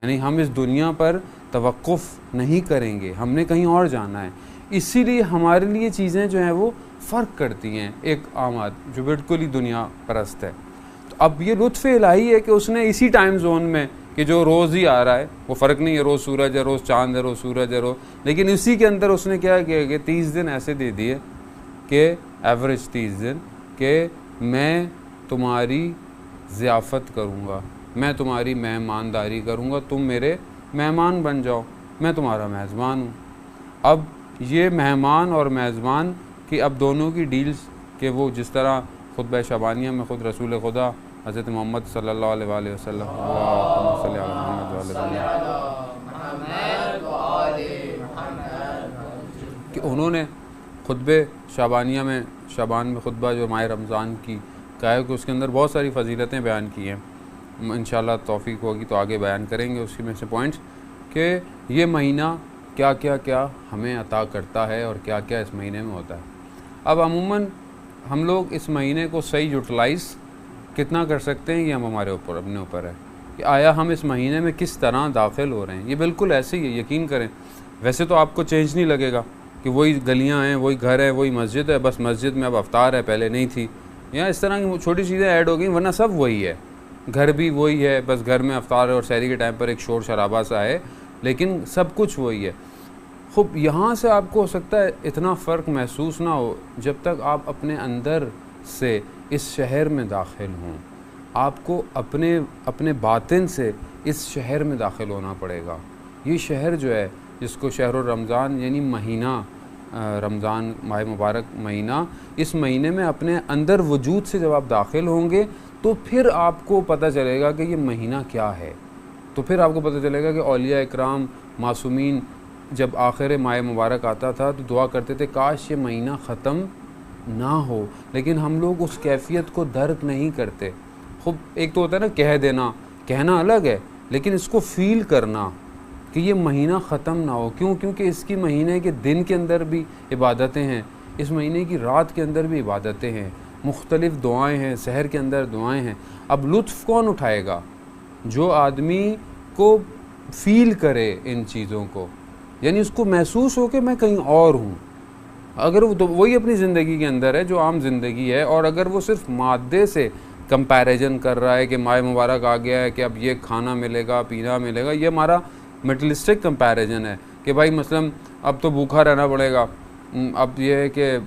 यानी हम इस दुनिया पर तवक्कुफ़ नहीं करेंगे, हमने कहीं और जाना है। इसीलिए हमारे लिए चीज़ें जो हैं वो फ़र्क करती हैं एक आम आदमी जो बिल्कुल ही दुनिया परस्त है। तो अब ये लुत्फ़ इलाही है कि उसने इसी टाइम जोन में कि जो रोज़ ही आ रहा है, वो फ़र्क नहीं है रोज़ सूरज है, रोज़ चाँद है, रोज़ सूरज है, रोज़, लेकिन इसी के अंदर उसने क्या किया कि 30 दिन ऐसे दे दिए कि एवरेज 30 दिन कि मैं तुम्हारी ज़ियाफ़त करूँगा, मैं तुम्हारी मेहमानदारी करूँगा, तुम मेरे मेहमान बन जाओ, मैं तुम्हारा मेज़बान हूँ। अब ये मेहमान और मेज़बान की अब दोनों की डील्स कि वो जिस तरह खुतबा शबानिया में ख़ुद रसूल खुदा हज़रत मोहम्मद सल्लल्लाहु अलैहि वसल्लम कि उन्होंने खुतबे शबानिया में शबान में खुतबा जो माह रमज़ान की का है कि उसके अंदर बहुत सारी फ़जीलतें बयान की हैं। इंशाअल्लाह तौफ़ीक़ होगी तो आगे बयान करेंगे उसकी में से पॉइंट्स कि ये महीना क्या क्या क्या हमें अता करता है और क्या क्या इस महीने में होता है। अब अमूमन हम लोग इस महीने को सही यूटिलाइज़ कितना कर सकते हैं ये हम हमारे ऊपर अपने ऊपर है कि आया हम इस महीने में किस तरह दाखिल हो रहे हैं। ये बिल्कुल ऐसे ही है, यकीन करें। वैसे तो आपको चेंज नहीं लगेगा कि वही गलियाँ हैं, वही घर है, वही मस्जिद है, बस मस्जिद में अब अफ्तार है, पहले नहीं थी, या इस तरह की छोटी चीज़ें ऐड हो गई, वरना सब वही है। घर भी वही है, बस घर में अफ्तार और सहरी के टाइम पर एक शोर शराबा सा है, लेकिन सब कुछ वही है। खूब यहाँ से आपको हो सकता है इतना फ़र्क महसूस ना हो जब तक आप अपने अंदर से इस शहर में दाखिल हों। आपको अपने अपने बातिन से इस शहर में दाखिल होना पड़ेगा। ये शहर जो है जिसको शहर रमज़ान यानी महीना रमज़ान माह मुबारक महीना, इस महीने में अपने अंदर वजूद से जब आप दाखिल होंगे तो फिर आपको पता चलेगा कि ये महीना क्या है। तो फिर आपको पता चलेगा कि औलिया इकराम मासूमीन जब आखिर माह मुबारक आता था तो दुआ करते थे काश ये महीना ख़त्म ना हो, लेकिन हम लोग उस कैफियत को दर्क नहीं करते। खूब एक तो होता है ना कह देना, कहना अलग है, लेकिन इसको फ़ील करना कि ये महीना ख़त्म ना हो। क्यों? क्योंकि इसकी महीने के दिन के अंदर भी इबादतें हैं, इस महीने की रात के अंदर भी इबादतें हैं, मुख्तलिफ़ दुआएं हैं, सहर के अंदर दुआएं हैं। अब लुत्फ़ कौन उठाएगा? जो आदमी को फ़ील करे इन चीज़ों को, यानी उसको महसूस हो कि मैं कहीं और हूँ। अगर वो तो वही अपनी ज़िंदगी के अंदर है जो आम ज़िंदगी है, और अगर वो सिर्फ मादे से कंपैरिजन कर रहा है कि माह मुबारक आ गया है कि अब ये खाना मिलेगा पीना मिलेगा, ये हमारा मेटलिस्टिक कंपैरिजन है कि भाई मसलन अब तो भूखा रहना पड़ेगा, अब ये है कि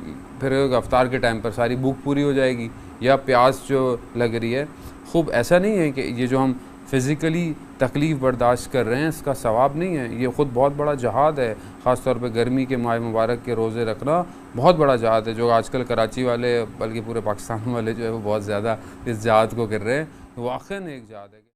फिर अफ्तार के टाइम पर सारी भूख पूरी हो जाएगी, या प्यास जो लग रही है। खूब ऐसा नहीं है कि ये जो हम फ़िज़िकली तकलीफ़ बर्दाश्त कर रहे हैं इसका सवाब नहीं है, ये ख़ुद बहुत बड़ा जहाद है। ख़ास तौर पे गर्मी के माह मुबारक के रोज़े रखना बहुत बड़ा जहाद है, जो आजकल कराची वाले बल्कि पूरे पाकिस्तान वाले जो है वो बहुत ज़्यादा इस जहाद को कर रहे हैं। वाक़ई एक जहाद है।